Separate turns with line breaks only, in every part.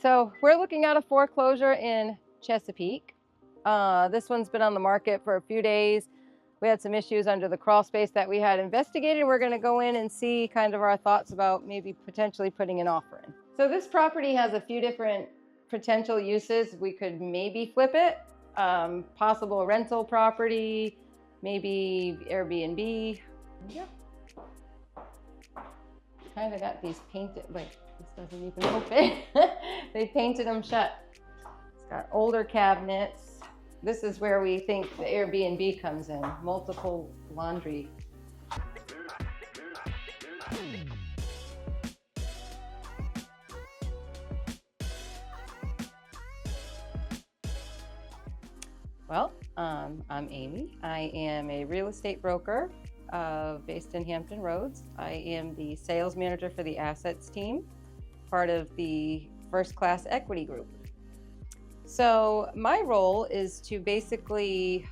so we're looking at a foreclosure in Chesapeake. This one's been on the market for a few days. We had some issues under the crawl space that we had investigated. We're going to go in and see kind of our thoughts about maybe potentially putting an offer in. So this property has a few different potential uses. We could maybe flip it, possible rental property, maybe Airbnb. Yeah. Kind of got these painted, like this doesn't even open. They painted them shut. It's got older cabinets. This is where we think the Airbnb comes in, multiple laundry. Well, I'm Amy. I am a real estate broker based in Hampton Roads. I am the sales manager for the assets team, part of the First Class Equity Group. So my role is to basically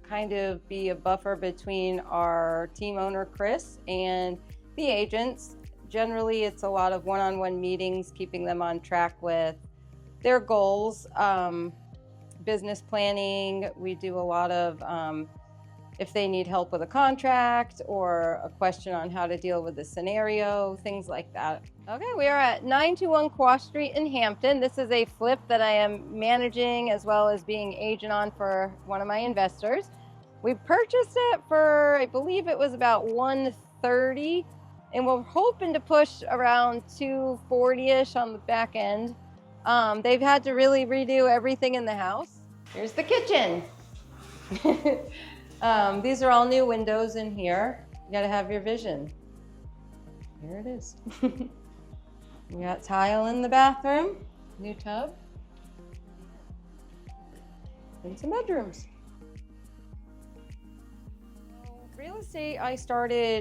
kind of be a buffer between our team owner, Chris, and the agents. Generally, it's a lot of one-on-one meetings, keeping them on track with their goals, business planning. We do a lot of if they need help with a contract or a question on how to deal with a scenario, things like that. Okay, we are at 921 Quash Street in Hampton. This is a flip that I am managing as well as being agent on for one of my investors. We purchased it for, I believe it was about $130, and we're hoping to push around $240-ish on the back end. They've had to really redo everything in the house. Here's the kitchen. These are all new windows in here. You gotta have your vision. Here it is. We got tile in the bathroom, new tub, and some bedrooms. Real estate,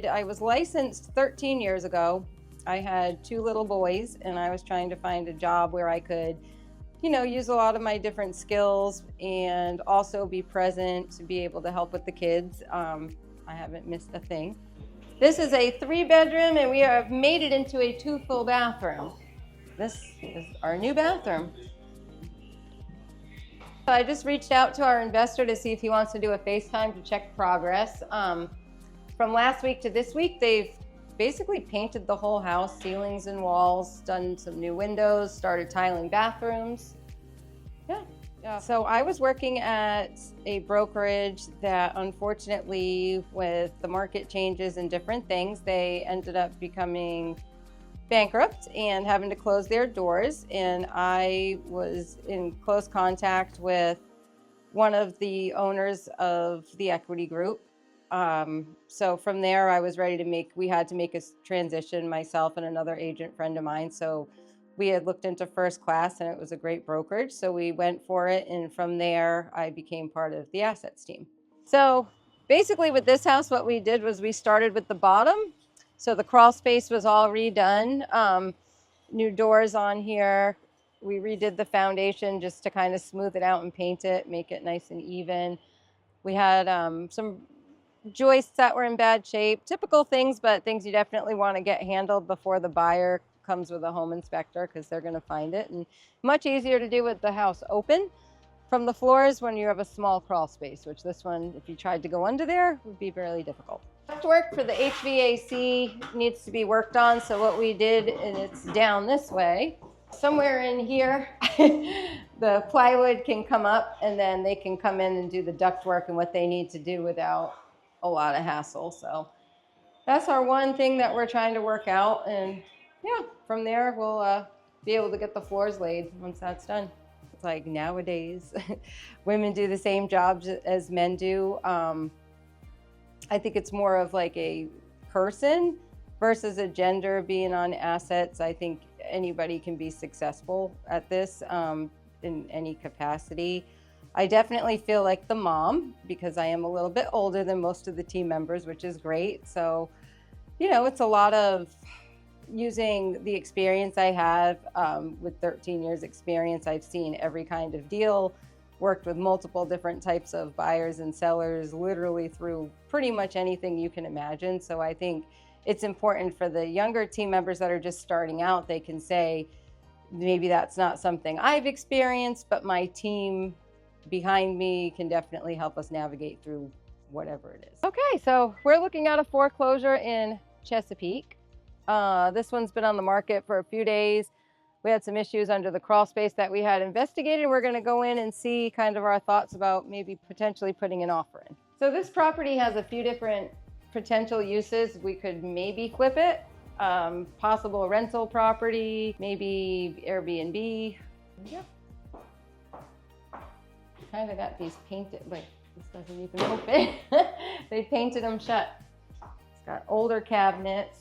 I was licensed 13 years ago. I had 2 little boys, and I was trying to find a job where I could, use a lot of my different skills and also be present to be able to help with the kids. I haven't missed a thing. This is a 3-bedroom, and we have made it into a 2 full bathroom. This is our new bathroom. So I just reached out to our investor to see if he wants to do a FaceTime to check progress. From last week to this week, they've basically painted the whole house, ceilings and walls, done some new windows, started tiling bathrooms. Yeah. So I was working at a brokerage that, unfortunately, with the market changes and different things, they ended up becoming bankrupt and having to close their doors. And I was in close contact with one of the owners of the equity group. So from there, I was ready to we had to make a transition, myself and another agent friend of mine. So we had looked into First Class, and it was a great brokerage. So we went for it. And from there, I became part of the assets team. So basically with this house, what we did was we started with the bottom. So the crawl space was all redone. New doors on here. We redid the foundation just to kind of smooth it out and paint it, make it nice and even. We had some joists that were in bad shape, typical things, but things you definitely want to get handled before the buyer comes with a home inspector, because they're going to find it. And much easier to do with the house open from the floors when you have a small crawl space, which this one, if you tried to go under there, would be really difficult. Ductwork for the HVAC needs to be worked on. So what we did, and it's down this way, somewhere in here, the plywood can come up, and then they can come in and do the ductwork and what they need to do without a lot of hassle. So that's our one thing that we're trying to work out. And yeah, from there, we'll be able to get the floors laid once that's done. It's like nowadays, women do the same jobs as men do. I think it's more of like a person versus a gender being on assets. I think anybody can be successful at this in any capacity. I definitely feel like the mom, because I am a little bit older than most of the team members, which is great. So, it's a lot of using the experience I have with 13 years experience. I've seen every kind of deal, worked with multiple different types of buyers and sellers, literally through pretty much anything you can imagine. So I think it's important for the younger team members that are just starting out. They can say, maybe that's not something I've experienced, but my team behind me can definitely help us navigate through whatever it is. Okay, so we're looking at a foreclosure in Chesapeake. This one's been on the market for a few days. We had some issues under the crawl space that we had investigated. We're going to go in and see kind of our thoughts about maybe potentially putting an offer in. So this property has a few different potential uses. We could maybe flip it, possible rental property, maybe Airbnb. Yep. Kind of got these painted, like this doesn't even open. They painted them shut. It's got older cabinets.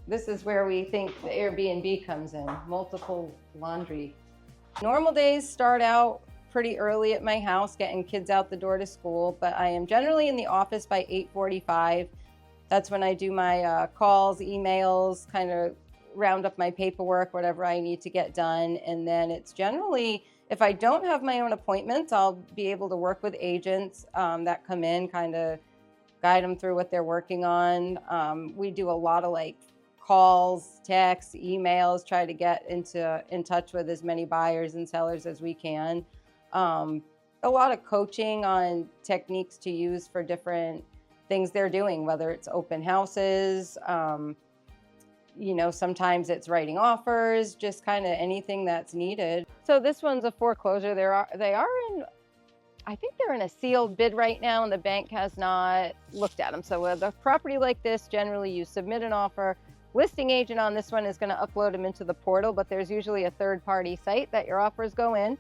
This is where we think the Airbnb comes in, multiple laundry. Normal days start out pretty early at my house, getting kids out the door to school, but I am generally in the office by 8:45. That's when I do my calls, emails, kind of round up my paperwork, whatever I need to get done. And then it's generally, if I don't have my own appointments, I'll be able to work with agents that come in, kind of guide them through what they're working on. We do a lot of like calls, texts, emails, try to get in touch with as many buyers and sellers as we can. A lot of coaching on techniques to use for different things they're doing, whether it's open houses, you know, sometimes it's writing offers, just kind of anything that's needed. So this one's a foreclosure. They are in, I think they're in a sealed bid right now, and the bank has not looked at them. So with a property like this, generally you submit an offer. Listing agent on this one is going to upload them into the portal, but there's usually a third-party site that your offers go in.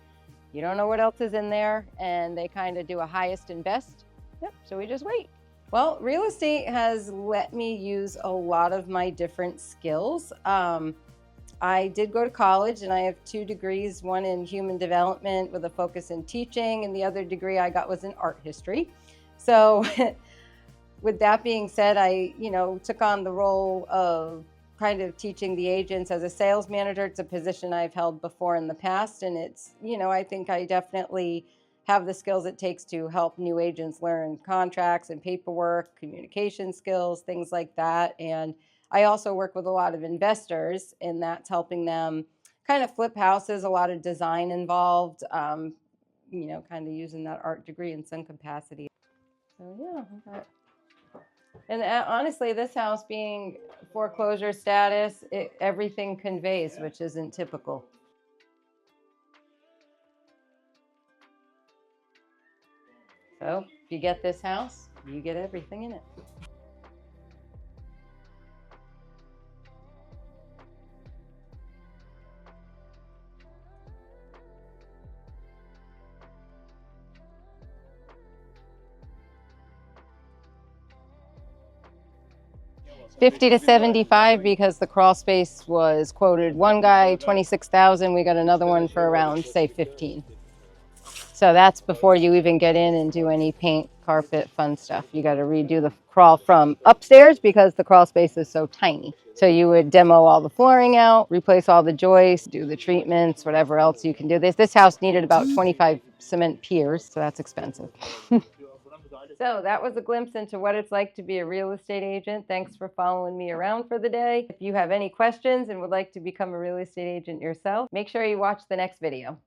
You don't know what else is in there, and they kind of do a highest and best. Yep, so we just wait. Well, real estate has let me use a lot of my different skills. I did go to college, and I have 2 degrees, one in human development with a focus in teaching, and the other degree I got was in art history. So with that being said, I, took on the role of kind of teaching the agents as a sales manager. It's a position I've held before in the past, and it's, I think I definitely have the skills it takes to help new agents learn contracts and paperwork, communication skills, things like that. And I also work with a lot of investors, and that's helping them kind of flip houses, a lot of design involved, kind of using that art degree in some capacity. So yeah. And honestly, this house being foreclosure status, everything conveys, which isn't typical. So if you get this house, you get everything in it. $50 to $75 because the crawl space was quoted. One guy, $26,000. We got another one for around, say, $15. So that's before you even get in and do any paint, carpet, fun stuff. You got to redo the crawl from upstairs because the crawl space is so tiny. So you would demo all the flooring out, replace all the joists, do the treatments, whatever else you can do. This house needed about 25 cement piers, so that's expensive. So that was a glimpse into what it's like to be a real estate agent. Thanks for following me around for the day. If you have any questions and would like to become a real estate agent yourself, make sure you watch the next video.